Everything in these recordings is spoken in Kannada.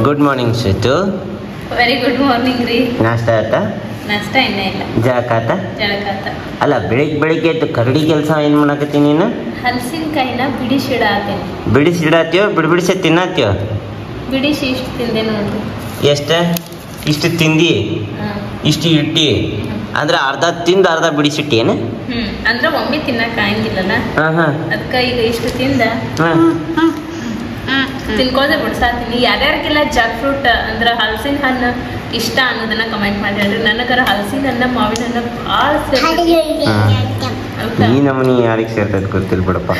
Good morning Shwetu. Very good morning ರೀ. ನಾಷ್ಟ ಆಯ್ತಾ? ನಾಷ್ಟ ಇನ್ನೂ ಇಲ್ಲ. ಜಳಕಾತ? ಜಳಕಾತ. ಅಲ್ಲ ಬೆಳಿಗ್ಗೆ ಎದ್ದು ಕರಡಿ ಕೆಲಸ ಏನು ಮಾಡಕತ್ತೀನಿ ನೀನು? ಹಲಸಿನಕಾಯಿನ ಬಿಡಿಸಿಡಾತೀನಿ. ಬಿಡಿಸಿಡಾತ್ಯೋ ಬಿಡಿಸಿ ತಿನ್ನತ್ಯೋ? ಬಿಡಿಸಿ ಇಷ್ಟು ತಿಂದೆ ನೋಡ್ರಿ. ಇಷ್ಟು ತಿಂದಿ? ಇಷ್ಟು ಇಟ್ಟಿ ಅಂದ್ರೆ ಅರ್ಧ ತಿಂದು ಅರ್ಧ ಬಿಡಿಸಿಟ್ಟಿ ಏನು? ಅಂದ್ರೆ ಒಮ್ಮೆ ತಿನ್ನಕ್ ಆಗಂಗಿಲ್ಲಲ್ಲ, ಅದಕ್ಕೆ ಈಗ ಇಷ್ಟು ತಿಂದ ತಿನ್ಕೋದ್ರೆ ಬಿಡ್ಸಾತೀನಿ. ಯಾರ್ಯಾರಿಗೆಲ್ಲ ಜಾಕ್ ಫ್ರೂಟ್ ಅಂದ್ರೆ ಹಲಸಿನ ಹಣ್ಣು ಇಷ್ಟ ಅನ್ನೋದನ್ನ ಕಮೆಂಟ್ ಮಾಡಿ ಹೇಳ್ರಿ. ನನಗರ ಹಲಸಿನ ಹಣ್ಣು ಮಾವಿನ ಹಣ್ಣು ಭಾಳ ಈ ನಮೂನಿ ಯಾರಿಗೆ ಸೇರ್ತೈತೆ ಗೊತ್ತಿಲ್ಲ ಬಿಡಪ್ಪ.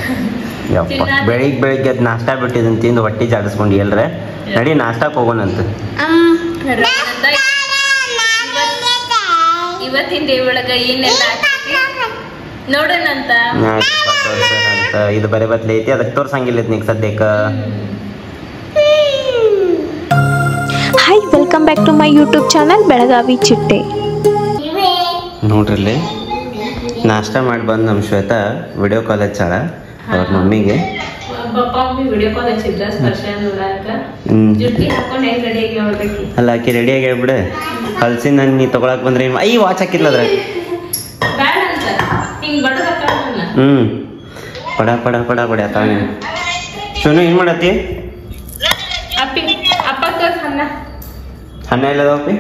ಯಪ್ಪ ಬೆಳಿಗ್ಗೆ ಅದು ನಾಷ್ಟ ಬಿಟ್ಟಿದ್ದನ್ನು ತಿಂದು ಹೊಟ್ಟೆ ಜಾಡಿಸ್ಕೊಂಡು ಎಲ್ರ ನಡಿ ನಾಷ್ಟಕ್ಕೆ ಹೋಗೋಣಂತ. ಇವತ್ತಿನ ಡೇ ಒಳಗ ಏನೆಲ್ಲ ನೋಡೋಣಂತ. ಇದು ಬರೀ ಬತ್ಲೆ ಐತಿ, ಅದಕ್ಕೆ ತೋರ್ಸಂಗಿಲ್ಲ ನೀಗ ಸದ್ಯಕ್ಕೆ. Hi, welcome back to my YouTube channel Belagavi Chitte. ನೋಡ್ರಲ್ಲಿ ನಾಷ್ಟ ಮಾಡಿ ಬಂದು ನಮ್ಮ ಶ್ವೇತಾ ವಿಡಿಯೋ ಕಾಲ್ ಹಚ್ಚಾಳ ಅವ್ರ ಮಮ್ಮಿಗೆ. ಅಲ್ಲ ಆಕಿ ರೆಡಿ ಆಗಿ ಹೇಳ್ಬಿಡು. ಹಲ್ಸಿನ ಹಣ್ಣು ನೀ ತಗೊಳಕ್ ಬಂದ್ರೆ ವಾಚ್ ಹಾಕಿದ್ಲ ಅದ್ರ. ಪಡ ಪಡ ಪಡ ಪಡ ತಾವ. ಸೋನು ಏನ್ ಮಾಡತ್ತಿ? ಹಣ್ಣ ಎಲ್ಲದಪ್ಪಿ?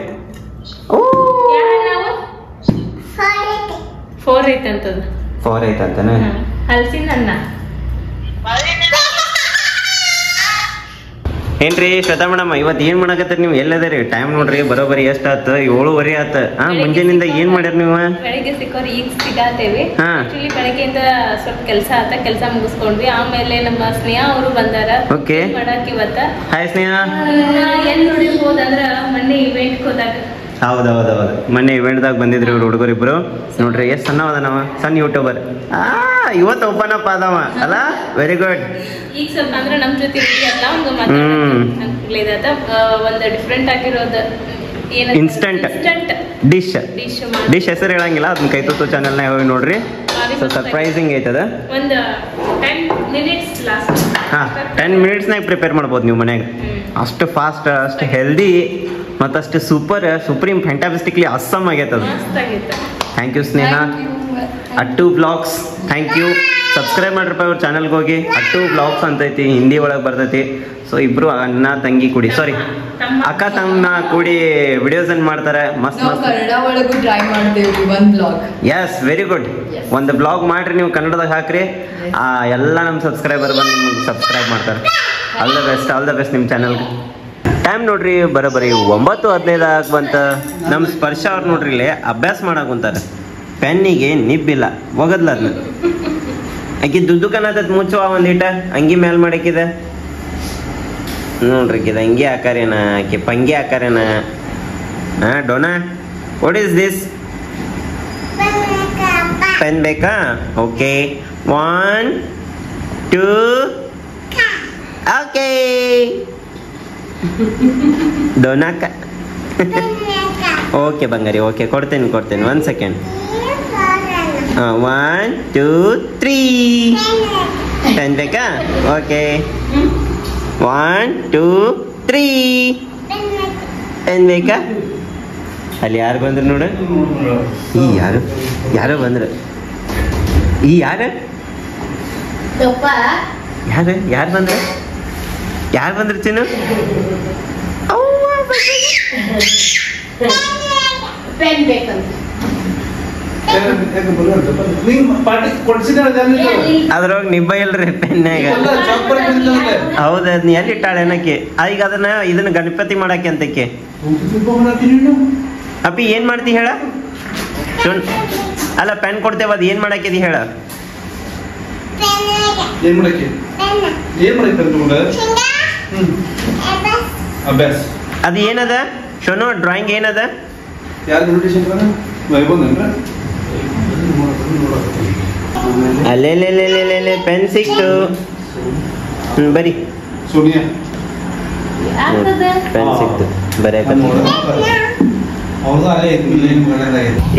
4 ಐತಂತದ. 4 ಐತಂತನ? ಹಲಸಿನ ಹಣ್ಣ. ಏನ್ರಿ ಶ್ವೇತಾ ಮೇಡಮ್, ಇವತ್ತು ಏನ್ ಮಾಡಕತ್ತೀರಿ ನೀವು? ಎಲ್ಲದರಿ ಟೈಮ್ ನೋಡ್ರಿ, ಬರೋಬರಿ ಎಷ್ಟು ಆತ? 7:30 ಆತ. ಮುಂಜಾನಿಂದ ಏನ್ ಮಾಡ್ಯಾರ ನೀವು? ಬೆಳಿಗ್ಗೆ ಸಿಕ್ಕೋರು ಈಗ ಸಿಗಾತೇವಿ. ಆಕ್ಚುಲಿ ಬೆಳಗ್ಗೆಯಿಂದ ಸ್ವಲ್ಪ ಕೆಲಸ ಆತ, ಕೆಲಸ ಮುಗಿಸ್ಕೊಂಡ್ವಿ. ಆಮೇಲೆ ನಮ್ಮ ಸ್ನೇಹ ಅವರು ಬಂದಾರ. ಓಕೆ ಮಾಡಕ್ ಇವತ್ತ. ಹಾಯ್ ಸ್ನೇಹ. ಎಲ್ಲಿ ನೋಡಿರ್ಬೋದಂದ್ರ ಮೊನ್ನೆ ಇವೆಂಟ್ ಹೋದಾಗ. ಹೌದೌದೌದು, ಮೊನ್ನೆ ಇವೆಂಟ್ದಾಗ ಬಂದಿದ್ರಿ ಇವ್ರು ಹುಡುಗರಿಬ್ರು. ನೋಡ್ರಿ ಎಷ್ಟು ಸಣ್ಣ ಅದ ನಾವ, ಸಣ್ಣ ಯೂಟ್ಯೂಬರ್. ಇವತ್ತು ಓಪನ್ ಅಪ್ ಆದವ ಅಲ್ಲ? Very good. ಈಗ ಸ್ವಲ್ಪ ಅಂದ್ರೆ ನಮ್ ಜೊತೆ ಒಂದು ಡಿಫ್ರೆಂಟ್ ಆಗಿರೋದು ಇನ್ಸ್ಟಂಟ್ ಡಿಶ್ ಹೆಸರು ಹೇಳಂಗಿಲ್ಲ, ಅದನ್ನ ಕೈತುತ್ತು ಚಾನಲ್ನ ಹೋಗಿ ನೋಡ್ರಿ. ಸರ್ಪ್ರೈಸಿಂಗ್ ಐತದ. ಒಂದು 10 minutes ಲಾಸ್ಟ್. 10 minutesನಾಗ ಪ್ರಿಪೇರ್ ಮಾಡ್ಬೋದು ನೀವು ಮನ್ಯಾಗ. ಅಷ್ಟು ಫಾಸ್ಟ್, ಅಷ್ಟು ಹೆಲ್ದಿ ಮತ್ತಷ್ಟು ಸುಪ್ರೀಂ ಫ್ಯಾಂಟಾಸ್ಟಿಕ್ಲಿ ಅಸ್ಸಮ್ ಆಗೈತದ. Thank you Sneha. ಅಟ್ಟು ಬ್ಲಾಗ್ಸ್, ಥ್ಯಾಂಕ್ ಯು. ಸಬ್ಸ್ಕ್ರೈಬ್ ಮಾಡ್ರಪ್ಪ ಅವ್ರ ಚಾನಲ್ಗೆ ಹೋಗಿ. ಅಟ್ಟು ಬ್ಲಾಗ್ಸ್ ಅಂತೈತಿ, ಹಿಂದಿ ಒಳಗೆ ಬರ್ತೈತಿ. ಸೊ ಇಬ್ರು ಅಣ್ಣ ತಂಗಿ ಕೂಡಿ, ಸಾರಿ ಅಕ್ಕ ತಮ್ಮ ಕೂಡಿ ವಿಡಿಯೋಸ್ ಅನ್ನು ಮಾಡ್ತಾರೆ. ಮಸ್ತ್ ಮಸ್ತ್. Yes, very good. ಒಂದು ಬ್ಲಾಗ್ ಮಾಡ್ರಿ ನೀವು, ಕನ್ನಡದಾಗ ಹಾಕ್ರಿ. ಎಲ್ಲ ನಮ್ಮ ಸಬ್ಸ್ಕ್ರೈಬರ್ ಬಂದು ನಿಮ್ಗೆ ಸಬ್ಸ್ಕ್ರೈಬ್ ಮಾಡ್ತಾರೆ. All the best, all the best ನಿಮ್ಮ ಚಾನಲ್ಗೆ. ಟೈಮ್ ನೋಡ್ರಿ ಬರೋಬ್ಬರಿ 9:15 ಬಂತ. ನಮ್ಮ ಸ್ಪರ್ಶ ಅವ್ರು ನೋಡ್ರಿ ಇಲ್ಲೇ ಅಭ್ಯಾಸ ಮಾಡಕ್ ಕುಂತಾರೆ. ಪೆನ್ನಿಗೆ ನಿಬ್ಬಿಲ್ಲ, ಹೋಗದ್ಲ ಅದನ್ನ. ಆಕಿ ದುಡ್ಡುಕನತ್ ಮುಚ್ಚುವ ಒಂದಿಟ ಅಂಗಿ ಮ್ಯಾಲ್ ಮಾಡಕ್ಕಿದೆ ನೋಡ್ರಿ. ಇದು ಅಂಗಿ ಆಕಾರೇನ, ಆಕಿ ಪಂಗಿ ಆಕಾರೇನ? Dona, what is this? Pen ಬೇಕಾ? Okay, 1 2 okay. ಡೋನಾಕ ಓಕೆ ಬಂಗಾರಿ, ಓಕೆ ಕೊಡ್ತೇನೆ 1 ಸೆಕೆಂಡ್. 1 2 3 ಪೆನ್ ಬೇಕಾ? ಓಕೆ, 1 2 3 ಪೆನ್ ಬೇಕಾ? ಅಲ್ಲಿ ಯಾರು ಬಂದ್ರು ನೋಡು. ಈ ಯಾರೋ ಬಂದ್ರು. ಈ ಯಾರು ಬಂದ್ರು ಚಿನ್ನು? ಅದ್ರೊಳಗೆ ನಿಬ್ಬ ಇಲ್ರಿ ಪೆನ್ನಾಗ. ಹೌದ, ನೀ ಎಲ್ಲಿ ಇಟ್ಟಾಳೆ ಏನಕ್ಕೆ? ಈಗ ಇದನ್ನ ಗಣಪತಿ ಮಾಡಕ್ಕೆ ಅಂತಕ್ಕೆ. ಅಪ್ಪಿ ಏನ್ ಮಾಡ್ತಿ ಹೇಳ? ಅಲ್ಲ ಪೆನ್ ಕೊಡ್ತೇವ, ಅದ್ ಏನ್ ಮಾಡಾಕಿದಿ ಹೇಳ? ಅದು ಏನದ ಶೋನು? ಡ್ರಾಯಿಂಗ್ ಏನದ? ಅಲ್ಲೇ ಪೆನ್ ಸಿಕ್ತು. ಬರಿ ಪೆನ್ ಸಿಕ್ತು ಬರೆಯಕ.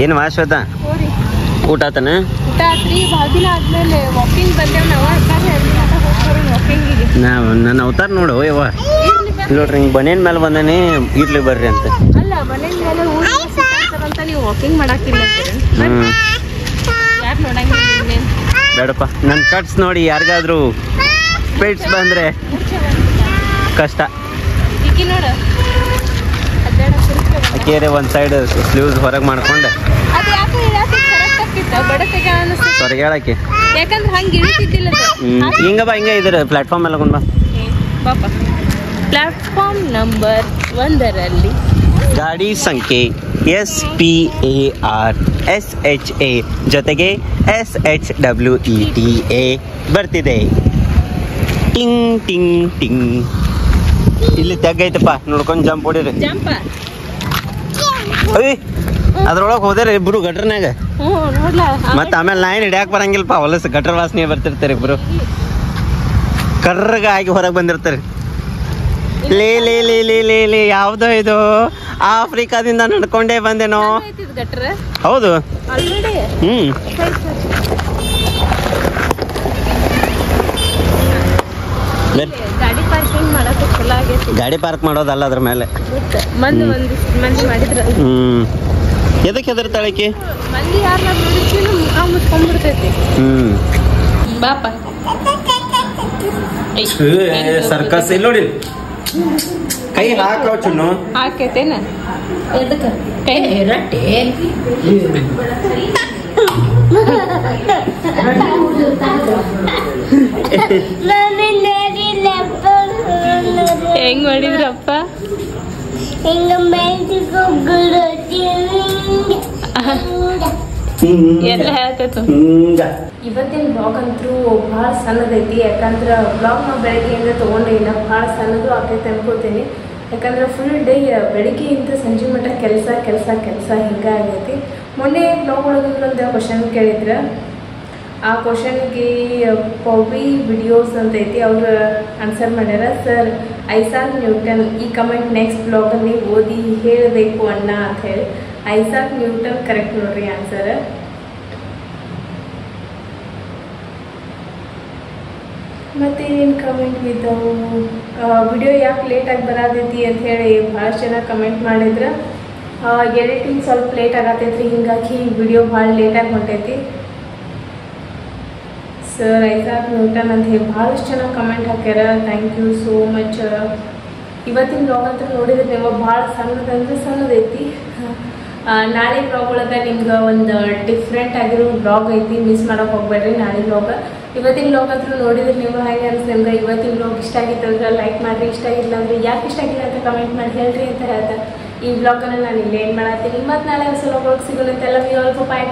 ಏನು ಶ್ವೇತಾ, ಊಟ ಆತನ? ಊಟ ಆತ್ರಿ, ಭಾಳ ದಿನ ಆದ್ಮೇಲೆ ವಾಕಿಂಗ್ ಬಂದೇವ್ ನಾವು. ನನ್ನ ಅವತಾರ ನೋಡು ಯವ್ವ. ನೋಡ್ರಿ ಹಿಂಗೆ ಬನೇನ್ ಮೇಲೆ ಬಂದಾನೆ ಇರ್ಲಿ ಬರ್ರಿ ಅಂತ. ಅಲ್ಲ ಮನೆ ಮೇಲೆ ಅಂತ ನೀವು ವಾಕಿಂಗ್ ಮಾಡಾಕಿಲ್ಲ ಯಾರು ನೋಡಂಗಿಲ್ಲ. ಬೇಡಪ್ಪ ನನ್ನ ಕಟ್ಸ್ ನೋಡಿ ಯಾರಿಗಾದ್ರೂ ಪೇಟ್ಸ್ ಬಂದ್ರೆ ಕಷ್ಟ. ನೋಡು ಅಕ್ಕೇರೆ ಒಂದು ಸೈಡ್ ಸ್ಲೀವ್ಸ್ ಹೊರಗೆ ಮಾಡ್ಕೊಂಡು ಹೊರಗೆ ಹೇಳಕ್ಕೆ ಯಾಕಂದ್ರೆ ಹಂಗೆ ಇಳಿತಿದ್ದಿಲ್ಲ. ಹಿಂಗ ಬಾ ಹಿಂಗೆ ಇದ್ರ ಪ್ಲಾಟ್ಫಾರ್ಮ್ ಎಲ್ಲ ಬಾ. ಪ್ಲಾಟ್ಫಾರ್ಮ್ ನಂಬರ್ 1ರಲ್ಲಿ ಗಾಡಿ ಸಂಖ್ಯೆ SPARSHA ಜೊತೆಗೆ SHWETA ಬರ್ತಿದೆ. ಟಿಂಗ್ ಟಿಂಗ್ ಟಿಂಗ್. ಇಲ್ಲಿ ತೆಗ್ಗೈತಪ್ಪ ನೋಡ್ಕೊಂಡು ಜಂಪ್ ಹೊಡಿರಿ. ಜಂಪ ಅದ್ರೊಳಗೆ ಹೋದ್ರೆ ಇಬ್ರು ಗಟ್ರನ್ಯಾಗ ಮತ್ತೆ ಆಮೇಲೆ ನಾಯಿನ ಹಿಡಿಯಾಕ ಬರಂಗಿಲ್ಲಪ್ಪ. ಹೊಲಸು ಗಟ್ರ ವಾಸನೆ ಬರ್ತಿರ್ತಾರೆ ಇಬ್ರು. ಕರ್ರಗ ಆಗಿ ಹೊರಗೆ ಬಂದಿರ್ತಾರೆ. ಲೇ ಲೇ ಲೇ ಲೇ ಲೇ ಲೇ ಯಾವ್ದೋ ಇದು ಆಫ್ರಿಕಾದಿಂದ ನಡ್ಕೊಂಡೇ ಬಂದೇನೋ. ಹೌದು ಗಾಡಿ ಪಾರ್ಕ್ ಮಾಡೋದಲ್ಲ ಅದ್ರ ಮೇಲೆ. ಎದಕ್ಕೆ ಹೆದರ್ತಾಳಕಿ? ಸರ್ಕಸ್ ಇಲ್ಲಿ ನೋಡಿ. ಕೈ ಹಾಕೋ ಚುನ್ನು ಹಾಕೈತೇನ ಕೈ ರಟ್ಟೆ ಹೆಂಗ್ ಮಾಡಿದ್ರಪ್ಪ? ಎಲ್ಲ ಹೇಳ್ತೈತು. ಇವತ್ತಿನ ಬ್ಲಾಗ್ ಅಂತೂ ಭಾಳ ಸಣ್ಣದೈತಿ. ಯಾಕಂದ್ರೆ ಬ್ಲಾಗ್ ನಾವು ಬೆಳಗ್ಗೆಯಿಂದ ತೊಗೊಂಡಿಲ್ಲ, ಭಾಳ ಸಣ್ಣದು ಆಕೈತೆ ಅನ್ಕೋತೀನಿ. ಯಾಕಂದ್ರೆ ಫುಲ್ ಡೇ ಬೆಳಗ್ಗೆಯಿಂದ ಸಂಜೆ ಮಟ್ಟ ಕೆಲಸ ಕೆಲಸ ಕೆಲಸ ಹಿಂಗೆ ಆಗೈತಿ. ಮೊನ್ನೆ ಬ್ಲಾಗ್ ಒಳಗೆ ಒಂದು ಕ್ವಶನ್ ಕೇಳಿದ್ರೆ ಆ ಕ್ವಶನ್ಗೆ ಪೌಬಿ ವಿಡಿಯೋಸ್ ಅಂತ ಐತಿ, ಅವ್ರು ಆನ್ಸರ್ ಮಾಡ್ಯಾರ. ಸರ್ ಐಸಾಕ್ ನ್ಯೂಟನ್ ಈ ಕಮೆಂಟ್ ನೆಕ್ಸ್ಟ್ ಬ್ಲಾಗಲ್ಲಿ ಓದಿ ಹೇಳಬೇಕು ಅಣ್ಣ ಅಂತ ಹೇಳಿ. ಐಸಾಕ್ ನ್ಯೂಟನ್ ಕರೆಕ್ಟ್ ನೋಡ್ರಿ ಆನ್ಸರ್. ಮತ್ತು ಏನು ಕಮೆಂಟ್ ಬಿದ್ದವು, ವಿಡಿಯೋ ಯಾಕೆ ಲೇಟಾಗಿ ಬರತೈತಿ ಅಂತ ಹೇಳಿ ಭಾಳಷ್ಟು ಜನ ಕಮೆಂಟ್ ಮಾಡಿದ್ರೆ. ಎಡಿಟಿಂಗ್ ಸ್ವಲ್ಪ ಲೇಟ್ ಆಗತೈತ್ರಿ, ಹಿಂಗಾಗಿ ವಿಡಿಯೋ ಭಾಳ ಲೇಟಾಗಿ ಹೊಂಟೈತಿ. ಸರ್ ಐಸಾಕ್ ನ್ಯೂಟನ್ ಅಂತ ಹೇಳಿ ಭಾಳಷ್ಟು ಜನ ಕಮೆಂಟ್ ಹಾಕ್ಯಾರ. Thank you so much. ಇವತ್ತಿನ ಬ್ಲಾಗ್ ಅಂತ ನೋಡಿದ್ರೆ ನೀವು ಭಾಳ ಸಣ್ಣದಂದ್ರೆ ಸಣ್ಣದೈತಿ. ನಾಳೆ ಬ್ಲಾಗ್ ಒಳಗೆ ನಿಮ್ಗೆ ಒಂದು ಡಿಫ್ರೆಂಟ್ ಆಗಿರೋ ಬ್ಲಾಗ್ ಐತಿ, ಮಿಸ್ ಮಾಡೋಕೆ ಹೋಗ್ಬೇಡ್ರಿ ನಾಳೆ ಬ್ಲಾಗ್. ಇವತ್ತಿನ ಬ್ಲಾಗ್ ಅಂತ ನೋಡಿದ್ರೆ ನೀವು ಹೇಗೆ ಅನಿಸ್ತು ನಿಮ್ಗೆ? ಇವತ್ತಿನ ಬ್ಲಾಗ್ ಇಷ್ಟ ಆಗಿತ್ತು ಅಂದ್ರೆ ಲೈಕ್ ಮಾಡಿರಿ, ಇಷ್ಟ ಆಗಿಲ್ಲ ಅಂದರೆ ಯಾಕೆ ಇಷ್ಟ ಆಗಿಲ್ಲ ಅಂತ ಕಮೆಂಟ್ ಮಾಡಿ ಹೇಳ್ರಿ ಅಂತ ಹೇಳ್ತಾರೆ. ಈ ಬ್ಲಾಗನ್ನು ನಾನು ಇಲ್ಲೇ ಏನು ಮಾಡತ್ತೀನಿ. ಮತ್ತು ನಾಳೆ ಹೊಸ ಬ್ಲಾಗ್ ಸಿಗೋಣ. ಎಲ್ಲ ನೀವು ಅಲ್ಪ ಪಾಯ್